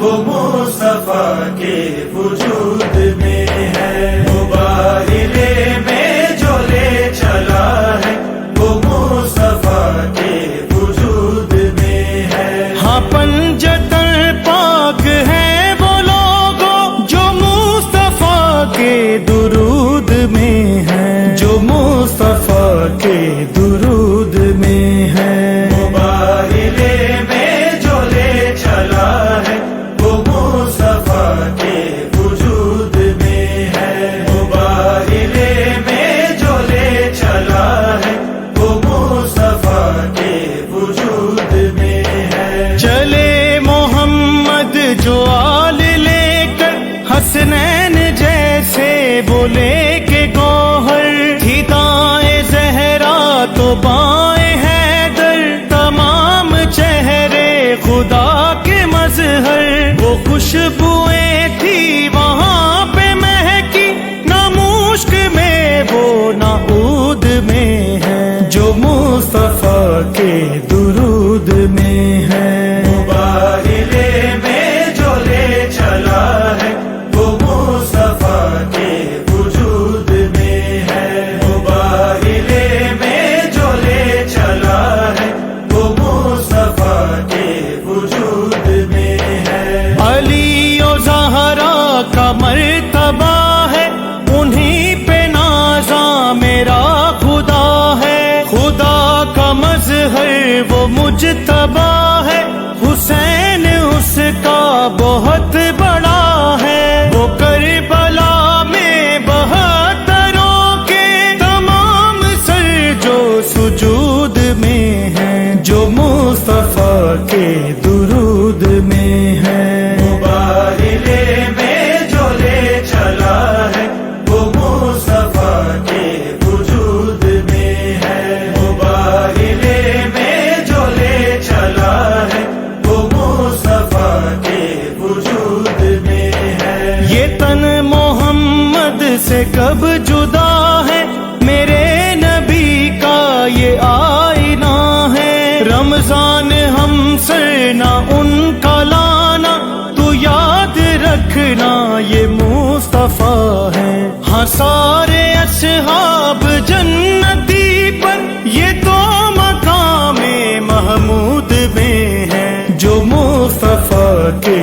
وہ مصطفیٰ کے وجود میں ہے، مباہلے میں جو لے چلا ہے وہ مصطفیٰ کے وجود میں ہے۔ ہاں پنجتن پاک ہے وہ لوگوں جو مصطفیٰ کے درود میں ہے، جو مصطفیٰ کے درود میں ہے۔ مباہلے میں جو لے چلا ہے وہ مصطفیٰ کے وجود میں ہے، مباہلے میں جو لے چلا ہے وہ مصطفیٰ کے وجود میں ہے۔ چلے محمد جو آل لے کر حسنین جیسے بولے کہ گوہر تھی دائیں زہرا تو بائیں حیدر، تمام چہرے خدا کے مظہر، وہ خوشبوئیں تھی وہاں پہ مہکی، نہ مشک میں وہ نہ عود میں ہے، جو مصطفیٰ کے درود میں ہے۔ مباہلے میں جو لے چلا ہے وہ مصطفیٰ کے وجود میں ہے، مباہلے میں جو لے چلا ہے وہ مصطفیٰ کے وجود میں ہے۔ علی و زہرا کا مرتبہ ہے، انہیں پہ نازاں میرا خدا ہے، خدا کا مظہر وہ مجتبی ہے، حسین اس کا بہت بڑا ہے، وہ کربلا میں 72 کے تمام سر جو سجود میں ہیں، جو مصطفیٰ کے درود میں ہے۔ مباہلے میں جو لے چلا ہے وہ مصطفیٰ کے وجود میں ہے، مباہلے میں جو لے چلا ہے وہ مصطفیٰ کے وجود میں ہے۔ یہ تن محمد سے کب جدا ہے، میرے نبی کا یہ آئینہ ہے، رمضان ہم سر نہ ان کا لانا، تو یاد رکھنا یہ مصطفیٰ ہے۔ ہاں سارے اصحاب جنتی پر یہ تو مقام محمود میں ہے، جو مصطفیٰ کے